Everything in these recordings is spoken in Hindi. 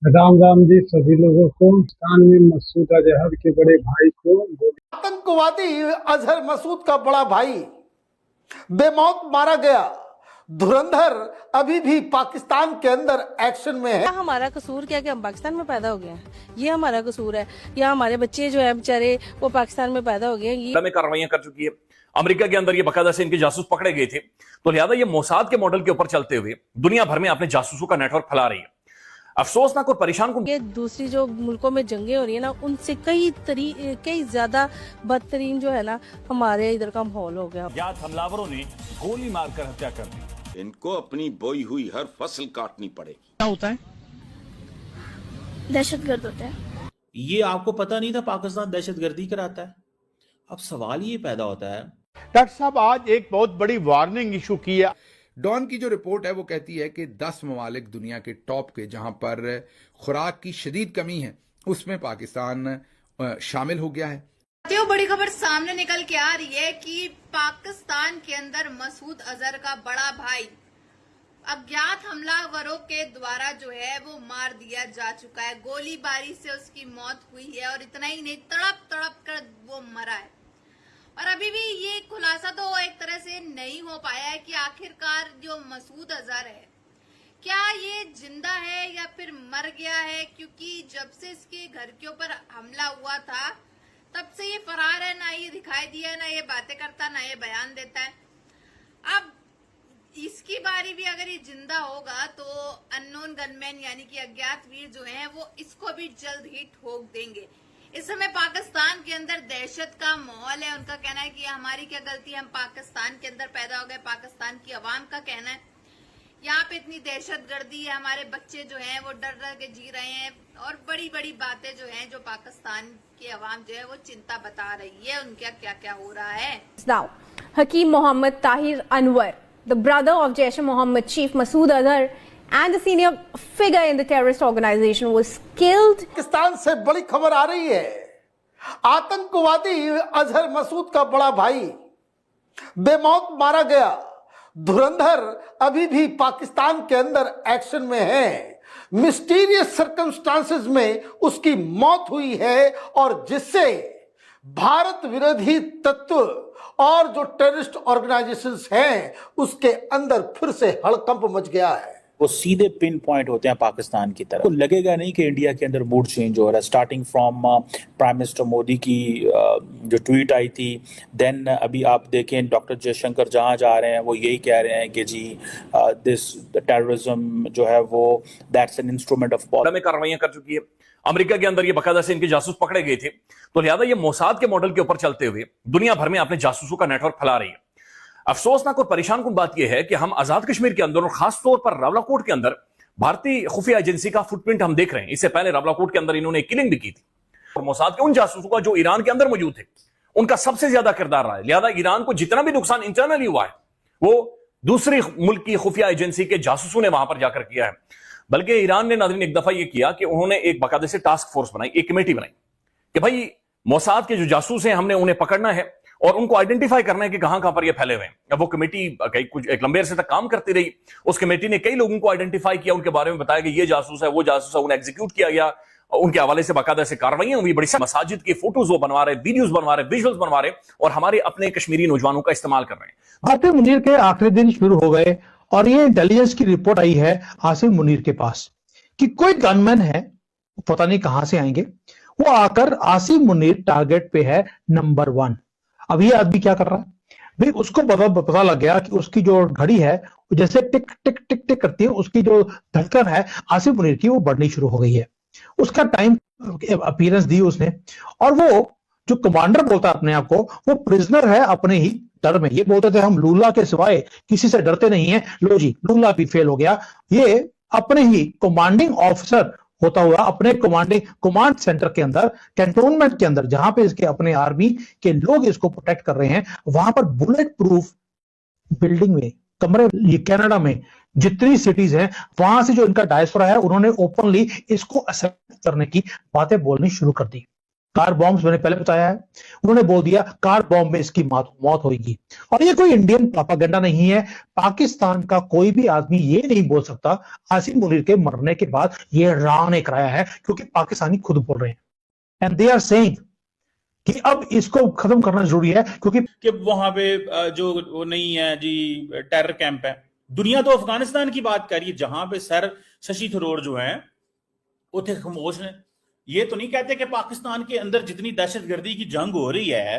राम राम जी सभी लोगों को। पाकिस्तान में मसूद अजहर के बड़े भाई को गोली। आतंकवादी अजहर मसूद का बड़ा भाई बेमौत मारा गया। धुरंधर अभी भी पाकिस्तान के अंदर एक्शन में है। हमारा कसूर क्या कि हम पाकिस्तान में पैदा हो गए हैं, ये हमारा कसूर है, या हमारे बच्चे जो है बेचारे वो पाकिस्तान में पैदा हो गए हैं। ये में कार्रवाइयां कर चुकी है। अमेरिका के अंदर ये बकायदा से इनके जासूस पकड़े गए थे, तो लिहाजा ये मोसाद के मॉडल के ऊपर चलते हुए दुनिया भर में अपने जासूसों का नेटवर्क फैला रही है। अफसोसनाक और परेशान कुन ये दूसरी जो मुल्कों में जंगें हो रही है ना, उनसे कई ज्यादा बदतरीन जो है ना हमारे इधर का माहौल हो गया। अज्ञात हमलावरों ने गोली मारकर हत्या कर दी। इनको अपनी बोई हुई हर फसल काटनी पड़ेगी। क्या होता है? दहशतगर्द होता है। ये आपको पता नहीं था पाकिस्तान दहशतगर्दी कराता है। अब सवाल ये पैदा होता है, डॉक्टर साहब आज एक बहुत बड़ी वार्निंग इशू की है। डॉन की जो रिपोर्ट है वो कहती है कि 10 ममालिक दुनिया के टॉप के जहां पर खुराक की शदीद कमी है उसमें पाकिस्तान शामिल हो गया है। तो बड़ी खबर सामने निकल के आ रही है कि पाकिस्तान के अंदर मसूद अजहर का बड़ा भाई अज्ञात हमलावरों के द्वारा जो है वो मार दिया जा चुका है। गोलीबारी से उसकी मौत हुई है और इतना ही नहीं, तड़प तड़प कर वो मरा है। और अभी भी ये खुलासा तो एक तरह से नहीं हो पाया है कि आखिरकार जो मसूद अजहर है क्या ये जिंदा है या फिर मर गया है, क्योंकि जब से इसके घर के ऊपर हमला हुआ था तब से ये फरार है। ना ये दिखाई दिया, ना ये बातें करता, ना ये बयान देता है। अब इसकी बारी भी अगर ये जिंदा होगा तो अननोन गनमैन यानी कि अज्ञात वीर जो हैं वो इसको भी जल्द ही ठोक देंगे। इस समय पाकिस्तान के अंदर दहशत का माहौल है। उनका कहना है कि हमारी क्या गलती, हम पाकिस्तान के अंदर पैदा हो गए। पाकिस्तान की आवाम का कहना है यहाँ पे इतनी दहशतगर्दी है, हमारे बच्चे जो हैं वो डर डर के जी रहे हैं और बड़ी बड़ी बातें जो हैं जो पाकिस्तान की आवाम जो है वो चिंता बता रही है उनका क्या क्या हो रहा है। Now, Hakeem Mohammed Tahir Anwar, the brother of Jaish-e-Mohammed chief Masood Azhar and the senior figure in the terrorist organization, was killed. Pakistan से बड़ी खबर आ रही है। आतंकवादी अजहर मसूद का बड़ा भाई बेमौत मारा गया। धुरंधर अभी भी पाकिस्तान के अंदर एक्शन में है। मिस्टीरियस सर्कमस्टांसेस में उसकी मौत हुई है और जिससे भारत विरोधी तत्व और जो टेररिस्ट ऑर्गेनाइजेशंस हैं उसके अंदर फिर से हड़कंप मच गया है। वो सीधे पिन पॉइंट होते हैं पाकिस्तान की तरफ। तो लगेगा नहीं कि इंडिया के अंदर मूड चेंज हो रहा है। Starting from prime minister Modi की जो ट्वीट आई थी, देन अभी आप देखें डॉक्टर जयशंकर जहां जा रहे हैं वो यही कह रहे हैं कि जी दिस टेररिज्म जो है वो that's an instrument of politics. में कार्रवाइयां कर चुकी है। अमेरिका के अंदर ये बकायदा से इनके जासूस पकड़े गए थे, तो लिहाजा ये मोसाद के मॉडल के ऊपर चलते हुए दुनिया भर में अपने जासूसों का नेटवर्क फैला रही है। अफसोसनाक और परेशान कुन बात यह है कि हम आजाद कश्मीर के अंदर और खासतौर पर रावलाकोट के अंदर भारतीय खुफिया एजेंसी का फुटप्रिंट हम देख रहे हैं। इससे पहले रावलाकोट के अंदर इन्होंने किलिंग भी की थी और मोसाद के उन जासूसों का जो ईरान के अंदर मौजूद थे उनका सबसे ज्यादा किरदार रहा है। लिहाजा ईरान को जितना भी नुकसान इंटरनली हुआ है वो दूसरी मुल्क की खुफिया एजेंसी के जासूसों ने वहां पर जाकर किया है। बल्कि ईरान ने नाज़रीन एक दफा यह किया कि उन्होंने एक बाकायदे से टास्क फोर्स बनाई, एक कमेटी बनाई कि भाई मोसाद के जो जासूस हैं हमने उन्हें पकड़ना है और उनको आइडेंटिफाई करना है कि कहां कहां पर ये फैले हुए हैं। अब वो कमेटी कुछ एक लंबे अरसे तक काम करती रही। उस कमेटी ने कई लोगों को आइडेंटिफाई किया, उनके बारे में बताया कि ये जासूस है, वो जासूस है, उन्हें एग्जीक्यूट किया गया। उनके हवाले से बाकायदा से कार्रवाइयां हुई। बड़ी मसाजिद की फोटोज वो बनवा रहे, वीडियोज बनवा रहे, विजुअल्स बनवा रहे और हमारे अपने कश्मीरी नौजवानों का इस्तेमाल कर रहे हैं। आसिम मुनीर के आखिरी दिन शुरू हो गए और ये इंटेलिजेंस की रिपोर्ट आई है आसिम मुनीर के पास कि कोई गनमैन है, पता नहीं कहां से आएंगे, वो आकर आसिम मुनीर टारगेट पे है नंबर 1। अब ये आदमी क्या कर रहा है भाई, उसको पता लग गया कि उसकी जो घड़ी है जैसे टिक टिक टिक टिक करती है, उसकी जो धड़कन है आसिम मुनीर की वो बढ़नी शुरू हो गई है। उसका टाइम अपीयरेंस दी उसने और वो जो कमांडर बोलता है अपने आप को, वो प्रिजनर है अपने ही डर में। ये बोलते थे हम लूला के सिवाय किसी से डरते नहीं है। लो जी, लूला भी फेल हो गया। ये अपने ही कमांडिंग ऑफिसर होता हुआ अपने कमांड सेंटर के अंदर, कैंटोनमेंट के अंदर, जहां पे इसके अपने आर्मी के लोग इसको प्रोटेक्ट कर रहे हैं, वहां पर बुलेट प्रूफ बिल्डिंग में कमरे, ये कनाडा में जितनी सिटीज हैं वहां से जो इनका डायस्पोरा है उन्होंने ओपनली इसको एक्सेप्ट करने की बातें बोलनी शुरू कर दी। कार बॉम्ब मैंने पहले बताया है, उन्होंने बोल दिया कार बॉम्ब में इसकी मौत होगी। और ये कोई इंडियन प्रोपेगेंडा नहीं है। पाकिस्तान का कोई भी आदमी ये नहीं बोल सकता आसिम मुनीर के मरने के बाद ये राह ने कराया है, क्योंकि पाकिस्तानी खुद बोल रहे हैं एंड दे आर सेइंग कि अब इसको खत्म करना जरूरी है, क्योंकि वहां पे जो वो नहीं है जी टेरर कैंप है। दुनिया तो अफगानिस्तान की बात कर रही है, जहां पे सर शशि थरूर जो है उथे खामोश है। ये तो नहीं कहते कि पाकिस्तान के अंदर जितनी दहशतगर्दी की जंग हो रही है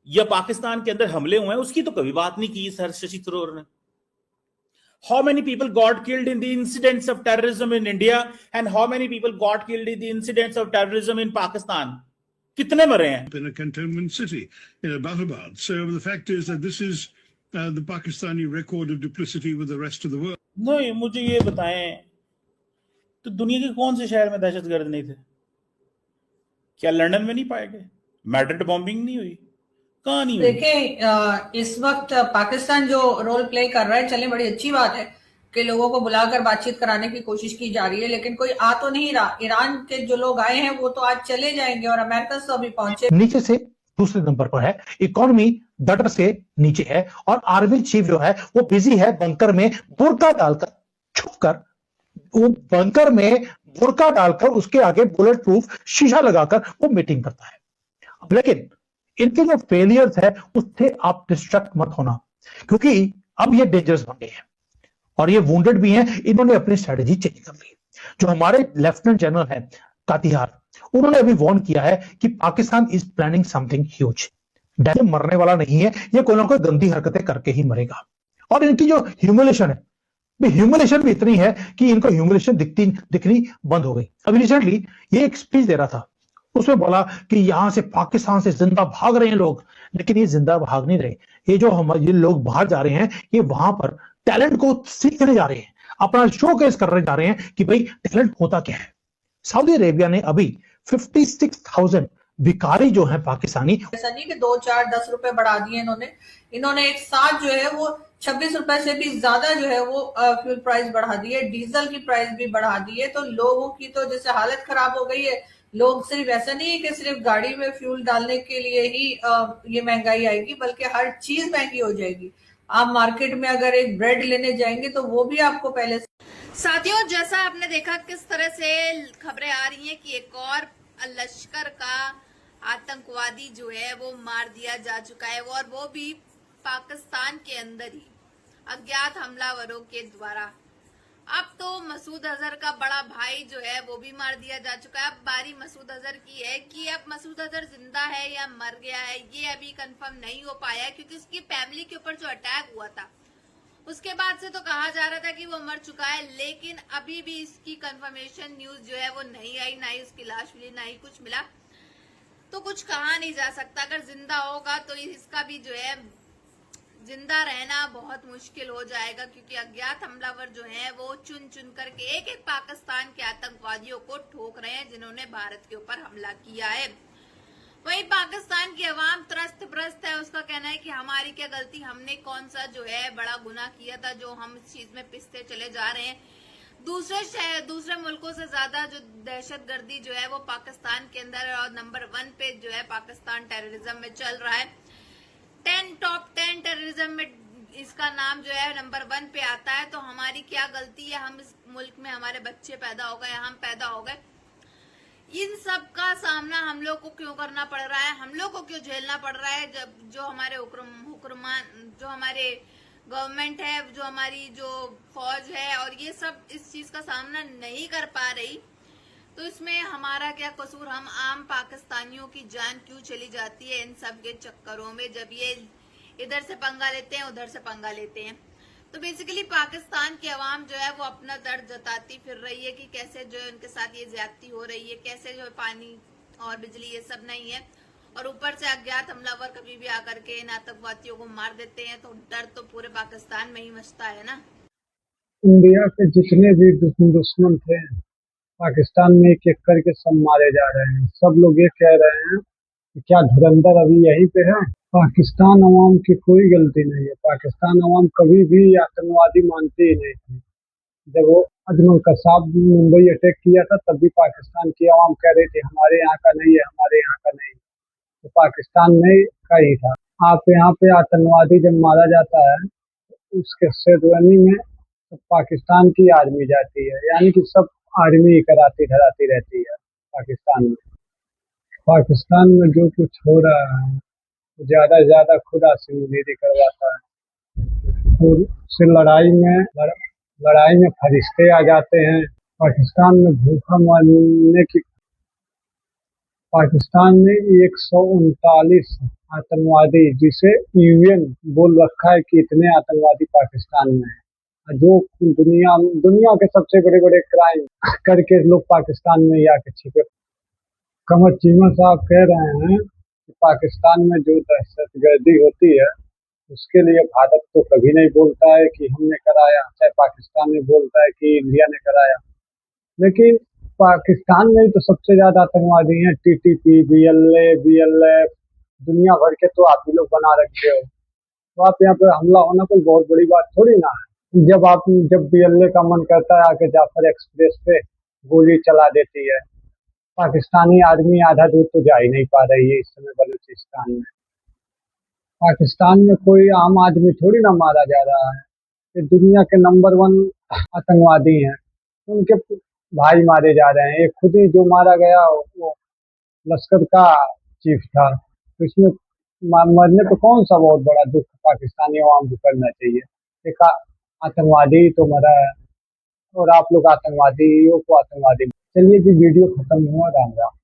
या पाकिस्तान के अंदर हमले हुए हैं, उसकी तो कभी बात नहीं की सर शशि थरूर ने। How many people got killed in the incidents of terrorism in India and how many people got killed in the incidents of terrorism in Pakistan? कितने मरे हैं? In a cantonment city, in Abbottabad. So the fact is that this is the Pakistani record of duplicity with the rest of the world. नहीं, मुझे ये बताएं, तो दुनिया के कौन से शहर में दहशतगर्द नहीं थे? क्या लंदन में नहीं पाए गए? मैड्रिड बॉम्बिंग नहीं हुई? कहाँ नहीं हुई? देखें, इस वक्त पाकिस्तान जो रोल प्ले कर रहा है, चले बड़ी अच्छी बात है कि लोगों को बुलाकर बातचीत कराने की कोशिश की जा रही है, लेकिन कोई आ तो नहीं रहा। ईरान के जो लोग आए हैं वो तो आज चले जाएंगे और अमेरिका तो अभी पहुंचे। नीचे से दूसरे नंबर पर है, इकोनॉमी डॉलर से नीचे है, और आर्मी चीफ जो है वो बिजी है बंकर में बुर्का डालकर, छुपकर वो बंकर में बुर्का डालकर उसके आगे बुलेट प्रूफ शीशा लगाकर वो मीटिंग करता है। अब लेकिन इनके जो फेलियर्स है उससे आप डिस्ट्रैक्ट मत होना, क्योंकि अब ये डेंजरस बन गए हैं और ये वुंडेड भी हैं। इन्होंने अपनी स्ट्रेटेजी चेंज कर ली। जो हमारे लेफ्टिनेंट जनरल है कातिहार, उन्होंने अभी वार्न किया है कि Pakistan is planning something huge. Dam मरने वाला नहीं है, ये कोई ना कोई गंदी हरकतें करके ही मरेगा। और इनकी जो ह्यूमिलेशन है, ह्यूमिलेशन भी इतनी है कि इनको ह्यूमिलेशन दिखनी बंद हो गई। अभी रिसेंटली ये एक स्पीच दे रहा था, उसमें बोला कि यहां से पाकिस्तान से जिंदा भाग रहे हैं लोग, लेकिन ये जिंदा भाग नहीं रहे। ये जो हमारे लोग बाहर जा रहे हैं, ये वहां पर टैलेंट को सीखने जा रहे हैं, अपना शोकेस करने जा रहे हैं कि भाई टैलेंट होता क्या है। सऊदी अरेबिया ने अभी 56,000 भिखारी जो है पाकिस्तानी, ऐसा नहीं कि 2, 4, 10 रुपए बढ़ा दिए इन्होंने एक साथ जो है वो 26 रुपए से भी ज्यादा जो है वो फ्यूल प्राइस बढ़ा दी है, डीजल की प्राइस भी बढ़ा दी है। तो लोगों की तो जैसे हालत खराब हो गई है। लोग सिर्फ ऐसा नहीं है कि सिर्फ गाड़ी में फ्यूल डालने के लिए ही ये महंगाई आएगी, बल्कि हर चीज महंगी हो जाएगी। आप मार्केट में अगर एक ब्रेड लेने जाएंगे तो वो भी आपको पहले। साथियों, जैसा आपने देखा किस तरह से खबरें आ रही हैं कि एक और लश्कर का आतंकवादी जो है वो मार दिया जा चुका है, और वो भी पाकिस्तान के अंदर ही अज्ञात हमलावरों के द्वारा। अब तो मसूद अजहर का बड़ा भाई जो है वो भी मार दिया जा चुका है। अब बारी मसूद अजहर की है कि अब मसूद अजहर जिंदा है या मर गया है, ये अभी कंफर्म नहीं हो पाया है, क्योंकि उसकी फैमिली के ऊपर जो अटैक हुआ था उसके बाद से तो कहा जा रहा था कि वो मर चुका है, लेकिन अभी भी इसकी कंफर्मेशन न्यूज जो है वो नहीं आई, ना ही उसकी लाश मिली, ना ही कुछ मिला। तो कुछ कहा नहीं जा सकता। अगर जिंदा होगा तो इसका भी जो है जिंदा रहना बहुत मुश्किल हो जाएगा, क्योंकि अज्ञात हमलावर जो हैं वो चुन चुन करके एक एक पाकिस्तान के आतंकवादियों को ठोक रहे हैं जिन्होंने भारत के ऊपर हमला किया है। वहीं पाकिस्तान की आवाम त्रस्त प्रस्त है। उसका कहना है कि हमारी क्या गलती, हमने कौन सा जो है बड़ा गुनाह किया था जो हम इस चीज में पिसते चले जा रहे हैं। दूसरे मुल्कों से ज्यादा जो दहशतगर्दी जो है वो पाकिस्तान के अंदर है, और नंबर 1 पे जो है पाकिस्तान टेररिज्म में चल रहा है। टॉप 10 टेररिज्म में इसका नाम जो है नंबर 1 पे आता है। तो हमारी क्या गलती है, हम इस मुल्क में हमारे बच्चे पैदा हो गए, हम पैदा हो गए, इन सब का सामना हम लोग को क्यों करना पड़ रहा है, हम लोग को क्यों झेलना पड़ रहा है, जब जो हमारे हुक्मरान, जो हमारे गवर्नमेंट है, जो हमारी जो फौज है, और ये सब इस चीज का सामना नहीं कर पा रही। तो इसमें हमारा क्या कसूर, हम आम पाकिस्तानियों की जान क्यों चली जाती है इन सब के चक्करों में, जब ये इधर से पंगा लेते हैं उधर से पंगा लेते हैं। तो बेसिकली पाकिस्तान की आवाम जो है वो अपना दर्द जताती फिर रही है कि कैसे जो है उनके साथ ये ज्यादती हो रही है, कैसे जो पानी और बिजली ये सब नहीं है, और ऊपर से अज्ञात हमलावर कभी भी आकर के इन आतंकवादियों को मार देते हैं। तो डर तो पूरे पाकिस्तान में ही मचता है ना। इंडिया के जितने भी दुश्मन थे पाकिस्तान में एक एक करके सब मारे जा रहे हैं। सब लोग ये कह रहे हैं कि क्या धुरंधर अभी यहीं पे है। पाकिस्तान अवाम की कोई गलती नहीं है। पाकिस्तान अवाम कभी भी आतंकवादी मानती ही नहीं थी। जब वो अजमल कसाब मुंबई अटैक किया था तब भी पाकिस्तान की आवाम कह रही थी हमारे यहाँ का नहीं है, हमारे यहाँ का नहीं, तो पाकिस्तान में का ही था। आप यहाँ पे आतंकवादी जब मारा जाता है उसके शेरवानी में तो पाकिस्तान की आर्मी जाती है, यानी कि सब आर्मी ही कराती धराती रहती है पाकिस्तान में। पाकिस्तान में जो कुछ हो रहा है वो ज्यादा से ज्यादा खुद आसिम मुनीरी करवाता है। और से लड़ाई में फरिश्ते आ जाते हैं। पाकिस्तान में भूखा मरने की पाकिस्तान में 139 आतंकवादी, जिसे यूएन बोल रखा है कि इतने आतंकवादी पाकिस्तान में है, जो दुनिया के सबसे बड़े बड़े क्राइम करके लोग पाकिस्तान में ही आके छिपे। कमर चीमा साहब कह रहे हैं कि पाकिस्तान में जो दहशतगर्दी होती है उसके लिए भारत तो कभी नहीं बोलता है कि हमने कराया, चाहे पाकिस्तान में बोलता है कि इंडिया ने कराया, लेकिन पाकिस्तान में तो सबसे ज्यादा आतंकवादी हैं। टीटीपी, बीएलएफ, दुनिया भर के तो आप ही लोग बना रखे हो, तो आप यहाँ पे हमला होना कोई बहुत बड़ी बात थोड़ी ना है। जब बीएलए का मन करता है आके जाफर एक्सप्रेस पे गोली चला देती है। पाकिस्तानी आर्मी आधा दूर तो जा ही नहीं पा रही है इस समय बलूचिस्तान में। पाकिस्तान में कोई आम आदमी थोड़ी ना मारा जा रहा है, ये दुनिया के नंबर 1 आतंकवादी हैं, उनके भाई मारे जा रहे हैं। एक खुद ही जो मारा गया वो लश्कर का चीफ था, तो इसमें मरने पे कौन सा बहुत बड़ा दुख पाकिस्तानी अवाम को करना चाहिए। एक आतंकवादी तो मरा है और आप लोग आतंकवादियों को आतंकवादी। चलिए जी, वीडियो खत्म हुआ। राम राम।